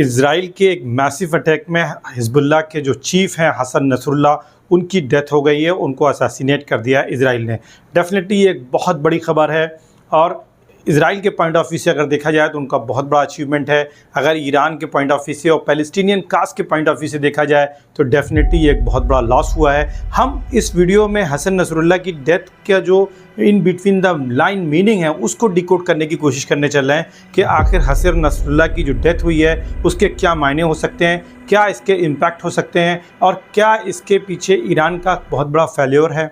Israel के एक massive attack में हिज़्बुल्लाह के जो चीफ़ हैं हसन नसरुल्लाह, उनकी डेथ हो गई है। उनको असैसिनेट कर दिया है इज़राइल ने। डेफ़िनेटली ये एक बहुत बड़ी ख़बर है और इज़राइल के पॉइंट ऑफ व्यू से अगर देखा जाए तो उनका बहुत बड़ा अचीवमेंट है। अगर ईरान के पॉइंट ऑफ व्यू से और पैलेस्टीनियन काज़ के पॉइंट ऑफ व्यू से देखा जाए तो डेफ़िनेटली ये एक बहुत बड़ा लॉस हुआ है। हम इस वीडियो में हसन नसरुल्लाह की डेथ का जो in between the line meaning है उसको डिकोड करने की कोशिश करने चल रहे हैं कि आखिर हसन नसरुल्लाह की जो डेथ हुई है उसके क्या मायने हो सकते हैं, क्या इसके इम्पैक्ट हो सकते हैं और क्या इसके पीछे ईरान का बहुत बड़ा फेल्योर है।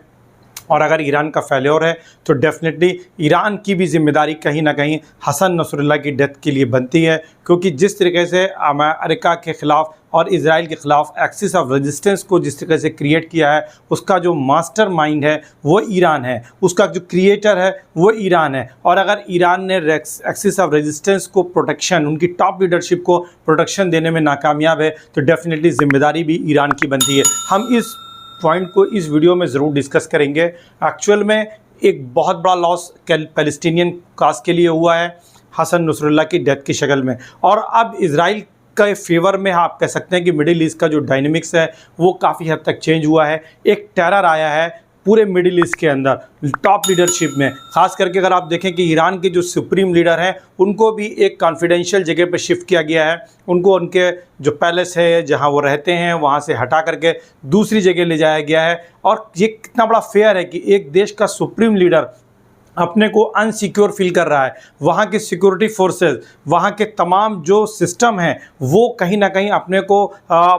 और अगर ईरान का फेल्योर है तो डेफ़िनेटली ईरान की भी ज़िम्मेदारी कहीं ना कहीं हसन नसरुल्लाह की डेथ के लिए बनती है, क्योंकि जिस तरीके से अमेरिका के ख़िलाफ़ और इज़राइल के ख़िलाफ़ एक्सिस ऑफ रेजिस्टेंस को जिस तरीके से क्रिएट किया है, उसका जो मास्टर माइंड है वो ईरान है, उसका जो क्रिएटर है वो ईरान है। और अगर ईरान ने एक्सिस ऑफ रेजिस्टेंस को प्रोटेक्शन, उनकी टॉप लीडरशिप को प्रोटेक्शन देने में नाकामयाब है तो डेफ़िनेटली ज़िम्मेदारी भी ईरान की बनती है। हम इस पॉइंट को इस वीडियो में ज़रूर डिस्कस करेंगे। एक्चुअल में एक बहुत बड़ा लॉस पैलेस्टीनियन काज़ के लिए हुआ है हसन नसरुल्लाह की डेथ की शक्ल में। और अब इज़राइल के फेवर में आप कह सकते हैं कि मिडिल ईस्ट का जो डायनेमिक्स है वो काफ़ी हद तक चेंज हुआ है। एक टेरर आया है पूरे मिडिल ईस्ट के अंदर टॉप लीडरशिप में। ख़ास करके अगर आप देखें कि ईरान के जो सुप्रीम लीडर हैं उनको भी एक कॉन्फिडेंशियल जगह पे शिफ्ट किया गया है। उनको उनके जो पैलेस है जहां वो रहते हैं वहां से हटा करके दूसरी जगह ले जाया गया है। और ये कितना बड़ा फेयर है कि एक देश का सुप्रीम लीडर अपने को अनसिक्योर फील कर रहा है। वहाँ के सिक्योरिटी फोर्सेस, वहाँ के तमाम जो सिस्टम हैं वो कहीं ना कहीं अपने को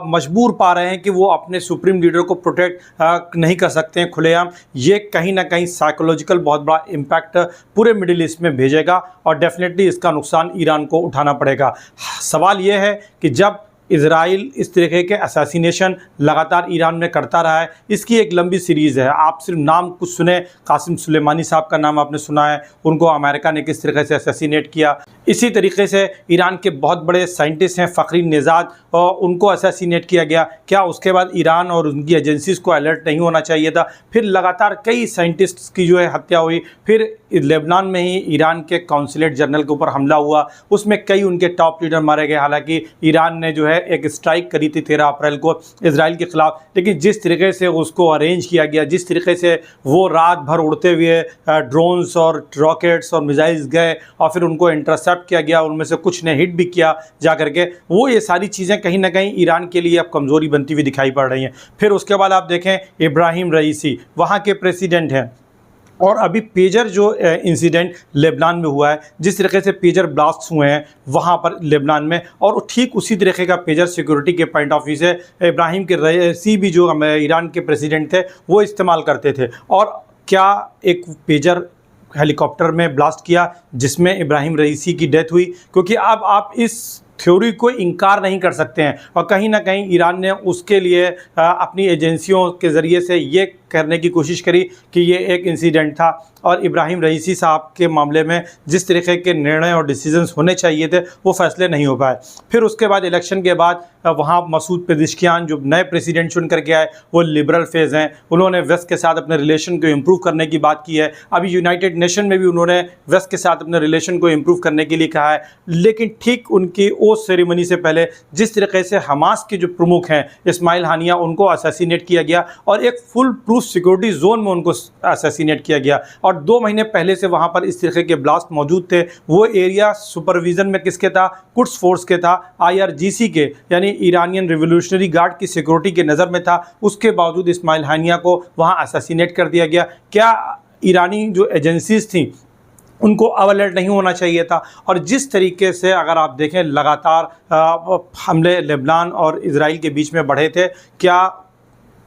मजबूर पा रहे हैं कि वो अपने सुप्रीम लीडर को प्रोटेक्ट नहीं कर सकते हैं खुलेआम। ये कहीं ना कहीं साइकोलॉजिकल बहुत बड़ा इम्पैक्ट पूरे मिडिल ईस्ट में भेजेगा और डेफिनेटली इसका नुकसान ईरान को उठाना पड़ेगा। सवाल ये है कि जब इज़राइल इस तरीके के असैसिनेशन लगातार ईरान में करता रहा है, इसकी एक लंबी सीरीज़ है। आप सिर्फ नाम कुछ सुने, कासिम सुलेमानी साहब का नाम आपने सुना है, उनको अमेरिका ने किस तरीके से असैसिनेट किया। इसी तरीके से ईरान के बहुत बड़े साइंटिस्ट हैं फ़खरी नेज़ाद, और उनको असैसिनेट किया गया। क्या उसके बाद ईरान और उनकी एजेंसीज़ को अलर्ट नहीं होना चाहिए था? फिर लगातार कई साइंटिस्ट्स की जो है हत्या हुई। फिर लेबनान में ही ईरान के कौंसलेट जनरल के ऊपर हमला हुआ, उसमें कई उनके टॉप लीडर मारे गए। हालांकि ईरान ने जो है एक स्ट्राइक करी थी 13 अप्रैल को इजराइल के ख़िलाफ़, लेकिन जिस तरीके से उसको अरेंज किया गया, जिस तरीके से वो रात भर उड़ते हुए ड्रोन्स और रॉकेट्स और मिसाइल्स गए और फिर उनको इंटरसेप्ट किया गया, उनमें से कुछ ने हिट भी किया जा करके, वो ये सारी चीज़ें कहीं ना कहीं ईरान के लिए अब कमज़ोरी बनती हुई दिखाई पड़ रही हैं। फिर उसके बाद आप देखें इब्राहिम रईसी वहाँ के प्रेसिडेंट हैं, और अभी पेजर जो इंसिडेंट लेबनान में हुआ है, जिस तरीके से पेजर ब्लास्ट हुए हैं वहाँ पर लेबनान में, और ठीक उसी तरीके का पेजर सिक्योरिटी के पॉइंट ऑफ व्यू से इब्राहिम के रईसी भी जो ईरान के प्रेसिडेंट थे वो इस्तेमाल करते थे। और क्या एक पेजर हेलीकॉप्टर में ब्लास्ट किया जिसमें इब्राहिम रईसी की डेथ हुई, क्योंकि अब आप इस थ्योरी को इनकार नहीं कर सकते हैं। और कहीं ना कहीं ईरान ने उसके लिए अपनी एजेंसियों के ज़रिए से ये करने की कोशिश करी कि ये एक इंसिडेंट था, और इब्राहिम रईसी साहब के मामले में जिस तरीके के निर्णय और डिसीजंस होने चाहिए थे वो फैसले नहीं हो पाए। फिर उसके बाद इलेक्शन के बाद वहाँ मसूद पेज़ेश्कियान जो नए प्रेसिडेंट चुन करके आए वो लिबरल फेज़ हैं, उन्होंने वेस्ट के साथ अपने रिलेशन को इम्प्रूव करने की बात की है। अभी यूनाइटेड नेशन में भी उन्होंने वेस्ट के साथ अपने रिलेशन को इम्प्रूव करने के लिए कहा है। लेकिन ठीक उनकी ओथ सेरेमनी से पहले जिस तरीके से हमास के जो प्रमुख हैं इस्माइल हानिया, उनको असैसिनेट किया गया और एक फुल प्रूफ सिक्योरिटी जोन में उनको असैसिनेट किया गया, और 2 महीने पहले से वहाँ पर इस तरीके के ब्लास्ट मौजूद थे। वो एरिया सुपरविजन में किसके था? कुड्स फोर्स के था, IRGC के, यानी ईरानियन रिवोल्यूशनरी गार्ड की सिक्योरिटी के नज़र में था। उसके बावजूद इस्माइल हानिया को वहाँ असैसिनेट कर दिया गया। क्या ईरानी जो एजेंसीज थी उनको अब अलर्ट नहीं होना चाहिए था? और जिस तरीके से अगर आप देखें लगातार हमले लेबनान और इज़राइल के बीच में बढ़े थे, क्या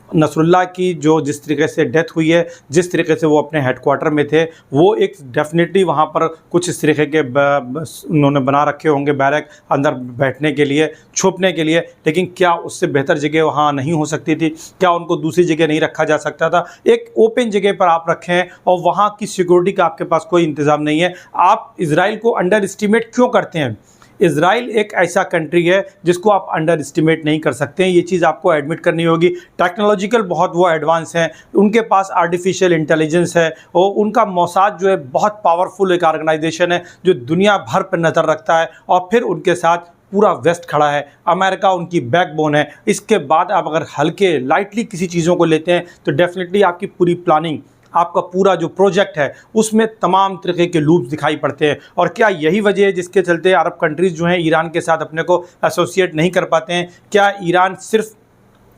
नसरुल्लाह की जो जिस तरीके से डेथ हुई है, जिस तरीके से वो अपने हेडक्वार्टर में थे, वो एक डेफिनेटली वहाँ पर कुछ इस तरीके के उन्होंने बना रखे होंगे बैरक अंदर बैठने के लिए, छुपने के लिए, लेकिन क्या उससे बेहतर जगह वहाँ नहीं हो सकती थी? क्या उनको दूसरी जगह नहीं रखा जा सकता था? एक ओपन जगह पर आप रखें और वहाँ की सिक्योरिटी का आपके पास कोई इंतज़ाम नहीं है। आप इज़राइल को अंडर एस्टिमेट क्यों करते हैं? इज़राइल एक ऐसा कंट्री है जिसको आप अंडर एस्टिमेट नहीं कर सकते हैं, ये चीज़ आपको एडमिट करनी होगी। टेक्नोलॉजिकल बहुत वो एडवांस हैं, उनके पास आर्टिफिशियल इंटेलिजेंस है, और उनका मोसाद जो है बहुत पावरफुल एक ऑर्गेनाइजेशन है जो दुनिया भर पर नज़र रखता है, और फिर उनके साथ पूरा वेस्ट खड़ा है, अमेरिका उनकी बैकबोन है। इसके बाद आप अगर हल्के लाइटली किसी चीज़ों को लेते हैं तो डेफिनेटली आपकी पूरी प्लानिंग, आपका पूरा जो प्रोजेक्ट है उसमें तमाम तरीके के लूप्स दिखाई पड़ते हैं। और क्या यही वजह है जिसके चलते अरब कंट्रीज़ जो हैं ईरान के साथ अपने को एसोसिएट नहीं कर पाते हैं? क्या ईरान सिर्फ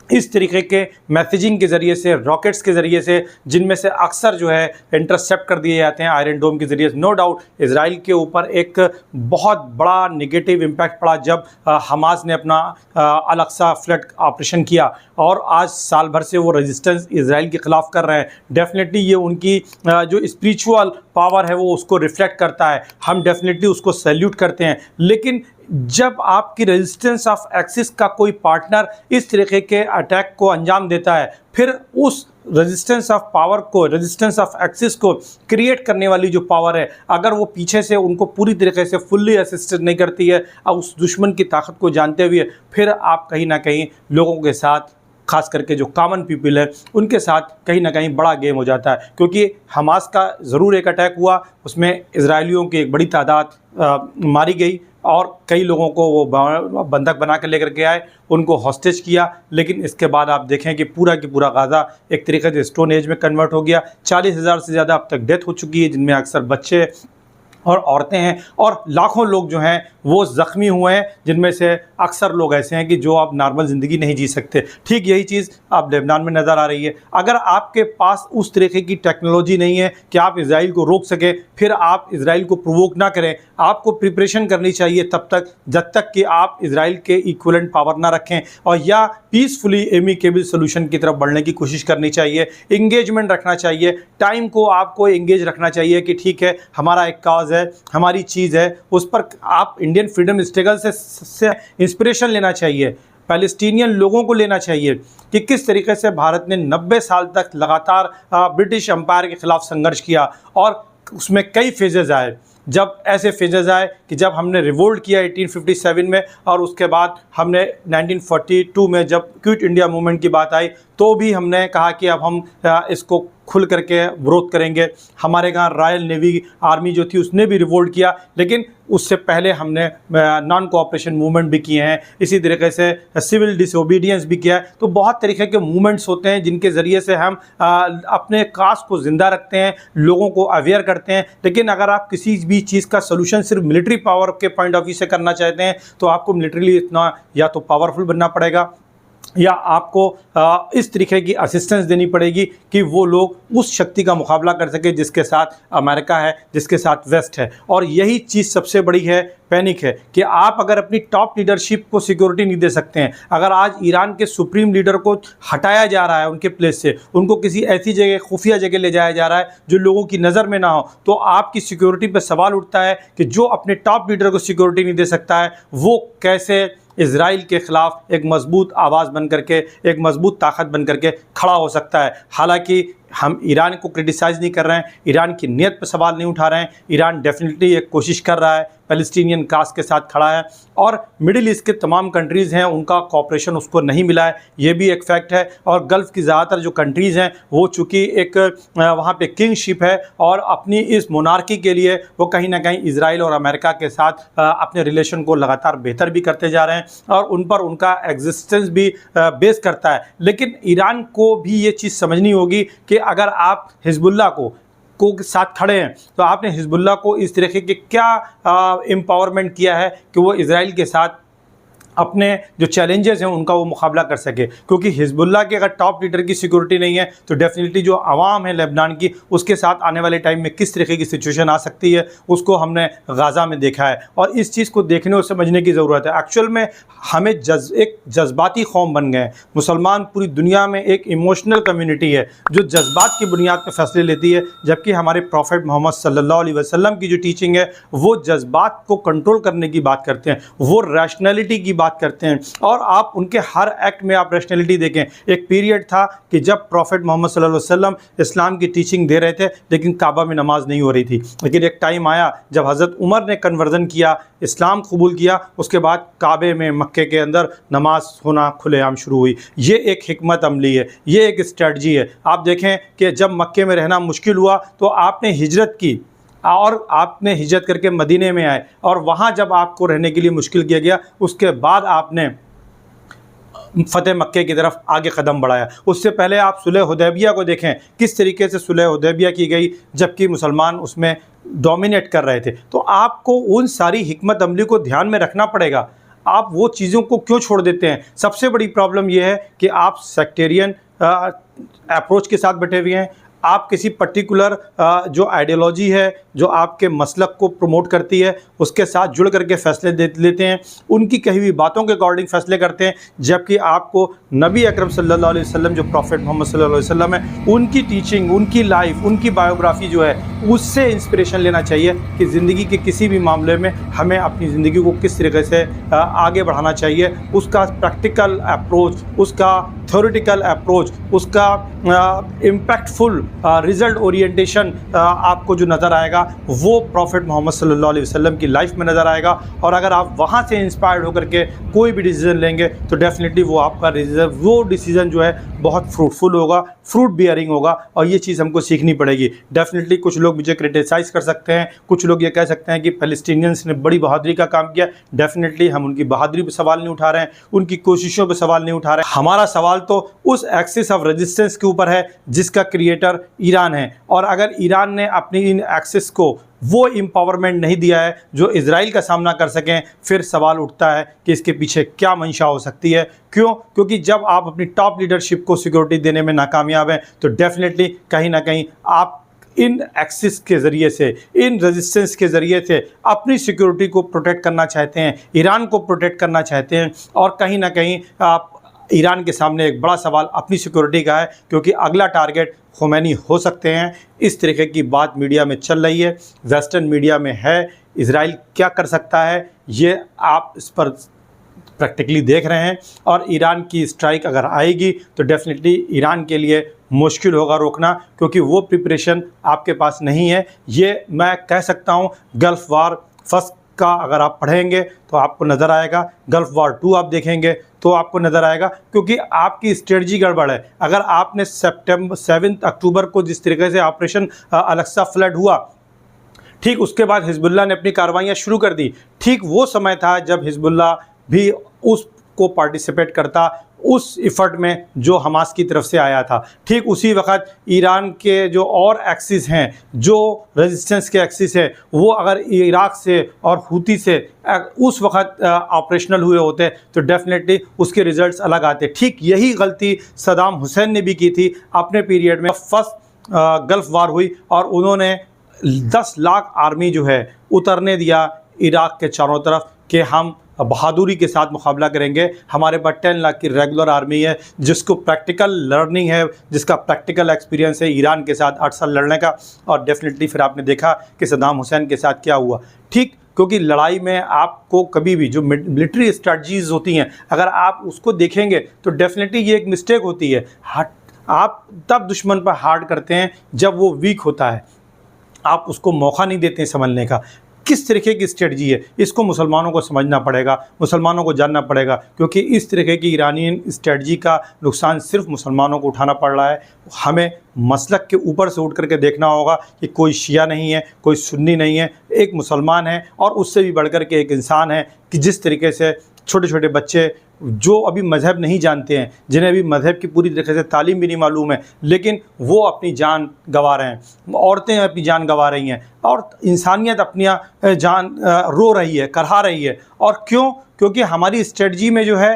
इस तरीके के मैसेजिंग के ज़रिए से, रॉकेट्स के ज़रिए से, जिनमें से अक्सर जो है इंटरसेप्ट कर दिए जाते हैं आयरन डोम के ज़रिए से? नो डाउट इजराइल के ऊपर एक बहुत बड़ा नेगेटिव इम्पैक्ट पड़ा जब हमास ने अपना अल-अक्सा फ्लड ऑपरेशन किया और आज साल भर से वो रेजिस्टेंस इजराइल के ख़िलाफ़ कर रहे हैं। डेफिनेटली ये उनकी जो स्पिरिचुअल पावर है वो उसको रिफ्लेक्ट करता है, हम डेफिनेटली उसको सैल्यूट करते हैं। लेकिन जब आपकी रेजिस्टेंस ऑफ एक्सिस का कोई पार्टनर इस तरीके के अटैक को अंजाम देता है, फिर उस रेजिस्टेंस ऑफ पावर को, रेजिस्टेंस ऑफ एक्सिस को क्रिएट करने वाली जो पावर है, अगर वो पीछे से उनको पूरी तरीके से फुल्ली असिस्टेड नहीं करती है और उस दुश्मन की ताकत को जानते हुए, फिर आप कहीं ना कहीं लोगों के साथ, खास करके जो कॉमन पीपल है उनके साथ कहीं ना कहीं बड़ा गेम हो जाता है। क्योंकि हमास का ज़रूर एक अटैक हुआ, उसमें इजरायलियों की एक बड़ी तादाद मारी गई और कई लोगों को वो बंधक बना कर लेकर के आए, उनको हॉस्टेज किया। लेकिन इसके बाद आप देखें कि पूरा की पूरा गाज़ा एक तरीके से स्टोन एज में कन्वर्ट हो गया। 40,000 से ज़्यादा अब तक डेथ हो चुकी है, जिनमें अक्सर बच्चे और औरतें हैं, और लाखों लोग जो हैं वो ज़ख्मी हुए हैं, जिनमें से अक्सर लोग ऐसे हैं कि जो आप नॉर्मल ज़िंदगी नहीं जी सकते। ठीक यही चीज़ अब लेबनान में नज़र आ रही है। अगर आपके पास उस तरीके की टेक्नोलॉजी नहीं है कि आप इजराइल को रोक सकें, फिर आप इजराइल को प्रोवोक ना करें। आपको प्रिपरेशन करनी चाहिए तब तक जब तक कि आप इजराइल के इक्विवेलेंट पावर ना रखें, और या पीसफुली एमिकेबल सोल्यूशन की तरफ बढ़ने की कोशिश करनी चाहिए। इंगेजमेंट रखना चाहिए, टाइम को आपको इंगेज रखना चाहिए कि ठीक है हमारा एक काज है, हमारी चीज़ है, उस पर आप इंडियन फ्रीडम स्ट्रगल से इंस्पिरेशन लेना चाहिए। पैलेस्टीनियन लोगों को लेना चाहिए कि किस तरीके से भारत ने 90 साल तक लगातार ब्रिटिश एम्पायर के ख़िलाफ़ संघर्ष किया, और उसमें कई फेजेज़ आए। जब ऐसे फेजेज़ आए कि जब हमने रिवोल्ट किया 1857 में, और उसके बाद हमने 1942 में जब क्विट इंडिया मूवमेंट की बात आई तो भी हमने कहा कि अब हम इसको खुल करके विरोध करेंगे। हमारे यहाँ रॉयल नेवी आर्मी जो थी उसने भी रिवोल्ट किया, लेकिन उससे पहले हमने नॉन कोऑपरेशन मूवमेंट भी किए हैं, इसी तरीके से सिविल डिसोबीडियंस भी किया है। तो बहुत तरीके के मूवमेंट्स होते हैं जिनके ज़रिए से हम अपने काज को ज़िंदा रखते हैं, लोगों को अवेयर करते हैं। लेकिन अगर आप किसी भी चीज़ का सोल्यूशन सिर्फ मिलिट्री पावर के पॉइंट ऑफ व्यू से करना चाहते हैं तो आपको मिलिट्रीली इतना या तो पावरफुल बनना पड़ेगा, या आपको इस तरीके की असिस्टेंस देनी पड़ेगी कि वो लोग उस शक्ति का मुकाबला कर सके जिसके साथ अमेरिका है, जिसके साथ वेस्ट है। और यही चीज़ सबसे बड़ी है, पैनिक है, कि आप अगर अपनी टॉप लीडरशिप को सिक्योरिटी नहीं दे सकते हैं, अगर आज ईरान के सुप्रीम लीडर को हटाया जा रहा है उनके प्लेस से, उनको किसी ऐसी जगह, खुफिया जगह ले जाया जा रहा है जो लोगों की नज़र में ना हो, तो आपकी सिक्योरिटी पर सवाल उठता है कि जो अपने टॉप लीडर को सिक्योरिटी नहीं दे सकता है वो कैसे इजराइल के ख़िलाफ़ एक मजबूत आवाज़ बन करके, एक मजबूत ताकत बन करके खड़ा हो सकता है। हालांकि हम ईरान को क्रिटिसाइज़ नहीं कर रहे हैं, ईरान की नीयत पर सवाल नहीं उठा रहे हैं। ईरान डेफिनेटली एक कोशिश कर रहा है, पैलेस्टीनियन काज के साथ खड़ा है, और मिडिल ईस्ट के तमाम कंट्रीज़ हैं उनका कोऑपरेशन उसको नहीं मिला है, ये भी एक फैक्ट है। और गल्फ़ की ज़्यादातर जो कंट्रीज़ हैं वो चूँकि एक वहाँ पे किंगशिप है, और अपनी इस मोनार्की के लिए वो कहीं ना कहीं इजराइल और अमेरिका के साथ अपने रिलेशन को लगातार बेहतर भी करते जा रहे हैं, और उन पर उनका एग्जिस्टेंस भी बेस करता है। लेकिन ईरान को भी ये चीज़ समझनी होगी कि अगर आप हिजबुल्लाह को साथ खड़े हैं तो आपने हिजबुल्लाह को इस तरीके के क्या एम्पावरमेंट किया है कि वो इजराइल के साथ अपने जो चैलेंजेस हैं उनका वो मुकाबला कर सके। क्योंकि हिजबुल्लाह के अगर टॉप लीडर की सिक्योरिटी नहीं है तो डेफिनेटली जो आवाम है लेबनान की, उसके साथ आने वाले टाइम में किस तरीके की सिचुएशन आ सकती है उसको हमने गाज़ा में देखा है, और इस चीज़ को देखने और समझने की ज़रूरत है। एक्चुअल में हमें एक जज्बाती कौम बन गए हैं। मुसलमान पूरी दुनिया में एक इमोशनल कम्युनिटी है जो जज्बात की बुनियाद पर फैसले लेती है, जबकि हमारे प्रॉफेट मोहम्मद सल्लल्लाहु अलैहि वसल्लम की जो टीचिंग है वो जज्बात को कंट्रोल करने की बात करते हैं, वो रैशनैलिटी की बात करते हैं। और आप उनके हर एक्ट में आप रैशनैलिटी देखें। एक पीरियड था कि जब प्रॉफेट मोहम्मद सल्लल्लाहु अलैहि वसल्लम इस्लाम की टीचिंग दे रहे थे लेकिन काबा में नमाज नहीं हो रही थी, लेकिन एक टाइम आया जब हज़रत उमर ने कन्वर्जन किया, इस्लाम कबूल किया, उसके बाद काबे में मक्के के अंदर नमाज होना खुलेआम शुरू हुई। ये एक हिकमत अमली है, ये एक स्ट्रेटजी है। आप देखें कि जब मक्के में रहना मुश्किल हुआ तो आपने हिजरत की, और आपने हिजरत करके मदीने में आए और वहाँ जब आपको रहने के लिए मुश्किल किया गया, उसके बाद आपने फ़तेह मक्के की तरफ आगे कदम बढ़ाया। उससे पहले आप सुलह हुदैबिया को देखें, किस तरीके से सुलह हुदैबिया की गई जबकि मुसलमान उसमें डोमिनेट कर रहे थे। तो आपको उन सारी हिकमत अमली को ध्यान में रखना पड़ेगा। आप वो चीज़ों को क्यों छोड़ देते हैं? सबसे बड़ी प्रॉब्लम यह है कि आप सेक्टेरियन अप्रोच के साथ बैठे हुए हैं। आप किसी पर्टिकुलर जो आइडियोलॉजी है, जो आपके मसलक को प्रमोट करती है, उसके साथ जुड़ करके फ़ैसले लेते हैं, उनकी कही हुई बातों के अकॉर्डिंग फ़ैसले करते हैं, जबकि आपको नबी अकरम सल्लल्लाहु अलैहि वसल्लम, जो प्रॉफिट मोहम्मद सल्लल्लाहु अलैहि वसल्लम है, उनकी टीचिंग, उनकी लाइफ, उनकी बायोग्राफ़ी जो है, उससे इंस्पिरेशन लेना चाहिए कि ज़िंदगी के किसी भी मामले में हमें अपनी ज़िंदगी को किस तरीके से आगे बढ़ाना चाहिए। उसका प्रैक्टिकल अप्रोच, उसका थ्योरेटिकल अप्रोच, उसका इम्पैक्टफुल रिज़ल्ट ओरिएंटेशन आपको जो नज़र आएगा वो प्रॉफिट मोहम्मद सल्लल्लाहु अलैहि वसल्लम की लाइफ में नज़र आएगा। और अगर आप वहाँ से इंस्पायर्ड होकर के कोई भी डिसीज़न लेंगे तो डेफिनेटली वो आपका वो डिसीज़न जो है बहुत फ्रूटफुल होगा, फ्रूट बियरिंग होगा। और ये चीज़ हमको सीखनी पड़ेगी। डेफिनेटली कुछ लोग मुझे क्रिटिसाइज़ कर सकते हैं, कुछ लोग ये कह सकते हैं कि फ़लस्तीनियंस ने बड़ी बहादुरी का काम किया। डेफिनेटली हम उनकी बहादुरी पर सवाल नहीं उठा रहे हैं, उनकी कोशिशों पर सवाल नहीं उठा रहे हैं। हमारा सवाल तो उस एक्सिस ऑफ रेजिस्टेंस के ऊपर है जिसका क्रिएटर ईरान है। और अगर ईरान ने अपनी इन एक्सिस को वो एम्पावरमेंट नहीं दिया है जो इजराइल का सामना कर सकें, फिर सवाल उठता है कि इसके पीछे क्या मंशा हो सकती है। क्यों? क्योंकि जब आप अपनी टॉप लीडरशिप को सिक्योरिटी देने में नाकामयाब हैं तो डेफिनेटली कहीं ना कहीं आप इन एक्सिस के ज़रिए से, इन रेजिस्टेंस के ज़रिए से अपनी सिक्योरिटी को प्रोटेक्ट करना चाहते हैं, ईरान को प्रोटेक्ट करना चाहते हैं। और कहीं ना कहीं आप ईरान के सामने एक बड़ा सवाल अपनी सिक्योरिटी का है, क्योंकि अगला टारगेट खोमैनी हो सकते हैं। इस तरीके की बात मीडिया में चल रही है, वेस्टर्न मीडिया में है। इजराइल क्या कर सकता है ये आप इस पर प्रैक्टिकली देख रहे हैं। और ईरान की स्ट्राइक अगर आएगी तो डेफिनेटली ईरान के लिए मुश्किल होगा रोकना, क्योंकि वो प्रिपरेशन आपके पास नहीं है। ये मैं कह सकता हूँ गल्फ़ वार फर्स्ट का अगर आप पढ़ेंगे तो आपको नज़र आएगा, गल्फ़ वार 2 आप देखेंगे तो आपको नज़र आएगा, क्योंकि आपकी स्ट्रेटजी गड़बड़ है। अगर आपने 7 अक्टूबर को जिस तरीके से ऑपरेशन अल-अक्सा फ्लड हुआ, ठीक उसके बाद हिजबुल्लाह ने अपनी कार्रवाइयाँ शुरू कर दी। ठीक वो समय था जब हिजबुल्लाह भी उसको पार्टिसिपेट करता उस इफ़र्ट में जो हमास की तरफ से आया था। ठीक उसी वक्त ईरान के जो और एक्सिस हैं, जो रेजिस्टेंस के एक्सिस हैं, वो अगर इराक़ से और हूती से उस वक्त ऑपरेशनल हुए होते तो डेफिनेटली उसके रिज़ल्ट्स अलग आते। ठीक यही गलती सद्दाम हुसैन ने भी की थी अपने पीरियड में। फर्स्ट गल्फ़ वार हुई और उन्होंने 10 लाख आर्मी जो है उतरने दिया इराक़ के चारों तरफ कि हम बहादुरी के साथ मुकाबला करेंगे। हमारे पास 10 लाख की रेगुलर आर्मी है जिसको प्रैक्टिकल लर्निंग है, जिसका प्रैक्टिकल एक्सपीरियंस है ईरान के साथ 8 साल लड़ने का। और डेफिनेटली फिर आपने देखा कि सद्दाम हुसैन के साथ क्या हुआ। ठीक, क्योंकि लड़ाई में आपको कभी भी जो मिलिट्री स्ट्रेटजीज़ होती हैं, अगर आप उसको देखेंगे तो डेफिनेटली ये एक मिस्टेक होती है। आप तब दुश्मन पर हार्ड करते हैं जब वो वीक होता है, आप उसको मौका नहीं देते हैं संभलने का। किस तरीके की स्ट्रेटजी है, इसको मुसलमानों को समझना पड़ेगा, मुसलमानों को जानना पड़ेगा, क्योंकि इस तरीके की ईरानियन स्ट्रेटजी का नुकसान सिर्फ मुसलमानों को उठाना पड़ रहा है। हमें मसलक के ऊपर से उठ करके देखना होगा कि कोई शिया नहीं है, कोई सुन्नी नहीं है, एक मुसलमान है और उससे भी बढ़कर के एक इंसान है कि जिस तरीके से छोटे छोटे बच्चे जो अभी मज़हब नहीं जानते हैं, जिन्हें अभी मज़हब की पूरी तरीके से तालीम भी नहीं मालूम है, लेकिन वो अपनी जान गंवा रहे हैं, औरतें अपनी जान गंवा रही हैं और इंसानियत अपनी जान रो रही है, करहा रही है। और क्यों? क्योंकि हमारी स्ट्रेटजी में जो है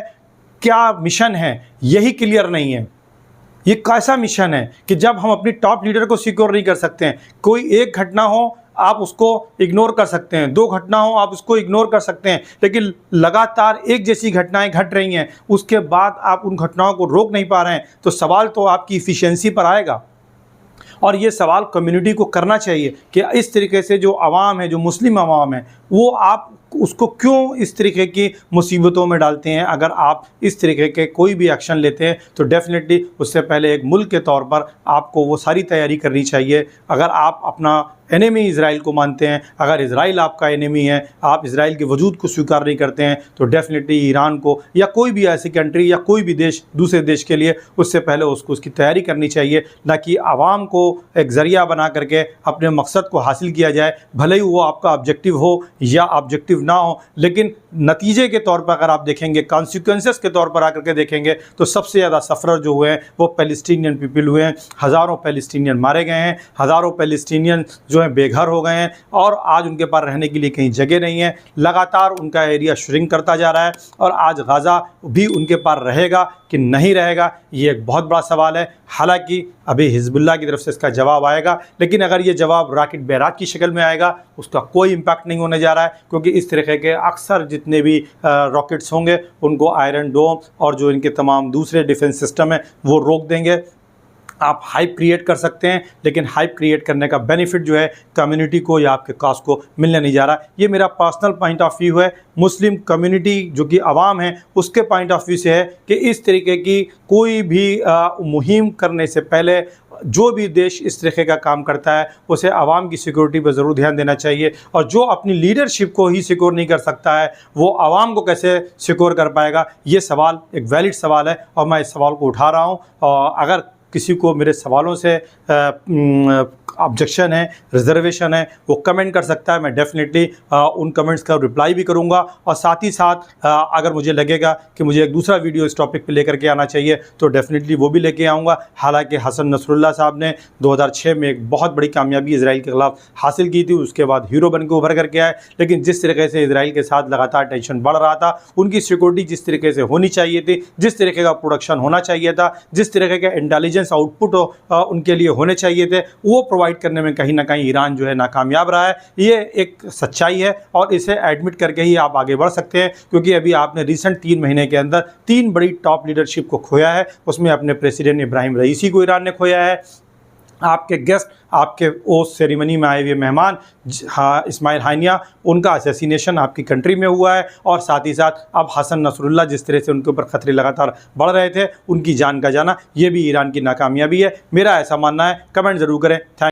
क्या मिशन है यही क्लियर नहीं है। ये कैसा मिशन है कि जब हम अपनी टॉप लीडर को सिक्योर नहीं कर सकते हैं, कोई एक घटना हो आप उसको इग्नोर कर सकते हैं, 2 घटना हो आप उसको इग्नोर कर सकते हैं, लेकिन लगातार एक जैसी घटनाएं घट रही हैं, उसके बाद आप उन घटनाओं को रोक नहीं पा रहे हैं, तो सवाल तो आपकी इफ़िशियंसी पर आएगा। और ये सवाल कम्युनिटी को करना चाहिए कि इस तरीके से जो आवाम है, जो मुस्लिम आवाम है, वो आप उसको क्यों इस तरीके की मुसीबतों में डालते हैं। अगर आप इस तरीके के कोई भी एक्शन लेते हैं तो डेफिनेटली उससे पहले एक मुल्क के तौर पर आपको वो सारी तैयारी करनी चाहिए। अगर आप अपना एनिमी इसराइल को मानते हैं। अगर इसराइल आपका एनिमी है, आप इसराइल के वजूद को स्वीकार नहीं करते हैं, तो डेफिनेटली ईरान को या कोई भी ऐसी कंट्री या कोई भी देश दूसरे देश के लिए उससे पहले उसको उसकी तैयारी करनी चाहिए, ना कि आवाम को एक ज़रिया बना करके अपने मकसद को हासिल किया जाए। भले ही वो आपका ऑब्जेक्टिव हो या ऑब्जेक्टिव ना हो, लेकिन नतीजे के तौर पर अगर आप देखेंगे, कॉन्सिक्वेंसेस के तौर पर आकर के देखेंगे, तो सबसे ज़्यादा सफ़रर जो हुए हैं वो पैलेस्टीनियन पीपल हुए हैं। हज़ारों पैलेस्टीनियन मारे गए हैं, हज़ारों पैलेस्टीनियन जो हैं बेघर हो गए हैं और आज उनके पास रहने के लिए कहीं जगह नहीं है। लगातार उनका एरिया श्रिंक करता जा रहा है और आज गाज़ा भी उनके पास रहेगा कि नहीं रहेगा, ये एक बहुत बड़ा सवाल है। हालांकि अभी हिजबुल्लाह की तरफ से इसका जवाब आएगा, लेकिन अगर ये जवाब रॉकेट बैराक की शक्ल में आएगा उसका कोई इम्पैक्ट नहीं होने जा रहा है, क्योंकि इस तरह के अक्सर जितने भी रॉकेट्स होंगे उनको आयरन डोम और जो इनके तमाम दूसरे डिफेंस सिस्टम है वो रोक देंगे। आप हाइप क्रिएट कर सकते हैं, लेकिन हाइप क्रिएट करने का बेनिफिट जो है कम्युनिटी को या आपके कास्ट को मिलने नहीं जा रहा। ये मेरा पर्सनल पॉइंट ऑफ व्यू है। मुस्लिम कम्युनिटी जो कि आवाम है उसके पॉइंट ऑफ व्यू से है कि इस तरीके की कोई भी मुहिम करने से पहले जो भी देश इस तरीके का काम करता है उसे आवाम की सिक्योरिटी पर ज़रूर ध्यान देना चाहिए, और जो अपनी लीडरशिप को ही सिक्योर नहीं कर सकता है वो आवाम को कैसे सिक्योर कर पाएगा। ये सवाल एक वैलिड सवाल है और मैं इस सवाल को उठा रहा हूँ। और अगर किसी को मेरे सवालों से ऑब्जेक्शन है, रिजर्वेशन है, वो कमेंट कर सकता है। मैं डेफिनेटली उन कमेंट्स का रिप्लाई भी करूंगा, और साथ ही साथ अगर मुझे लगेगा कि मुझे एक दूसरा वीडियो इस टॉपिक पे लेकर के आना चाहिए तो डेफिनेटली वो भी लेके आऊँगा। हालांकि हसन नसरुल्लाह साहब ने 2006 में एक बहुत बड़ी कामयाबी इसराइल के ख़िलाफ़ हासिल की थी, उसके बाद हीरो बन के उभर करके आए, लेकिन जिस तरीके से इसराइल के साथ लगातार टेंशन बढ़ रहा था, उनकी सिक्योरिटी जिस तरीके से होनी चाहिए थी, जिस तरीके का प्रोडक्शन होना चाहिए था, जिस तरीके का इंटेलिजेंस आउटपुट उनके लिए होने चाहिए थे, वो प्रोवाइड करने में कहीं ना कहीं ईरान जो है नाकामयाब रहा है। ये एक सच्चाई है और इसे एडमिट करके ही आप आगे बढ़ सकते हैं, क्योंकि अभी आपने रिसेंट 3 महीने के अंदर 3 बड़ी टॉप लीडरशिप को खोया है। उसमें अपने प्रेसिडेंट इब्राहिम रईसी को ईरान ने खोया है, आपके गेस्ट, आपके ओस सेरेमनी में आए हुए मेहमान इस्माइल हानिया, उनका असैसिनेशन आपकी कंट्री में हुआ है, और साथ ही साथ अब हसन नसरुल्लाह जिस तरह से उनके ऊपर खतरे लगातार बढ़ रहे थे, उनकी जान का जाना, ये भी ईरान की नाकामयाबी है। मेरा ऐसा मानना है। कमेंट ज़रूर करें। थैंक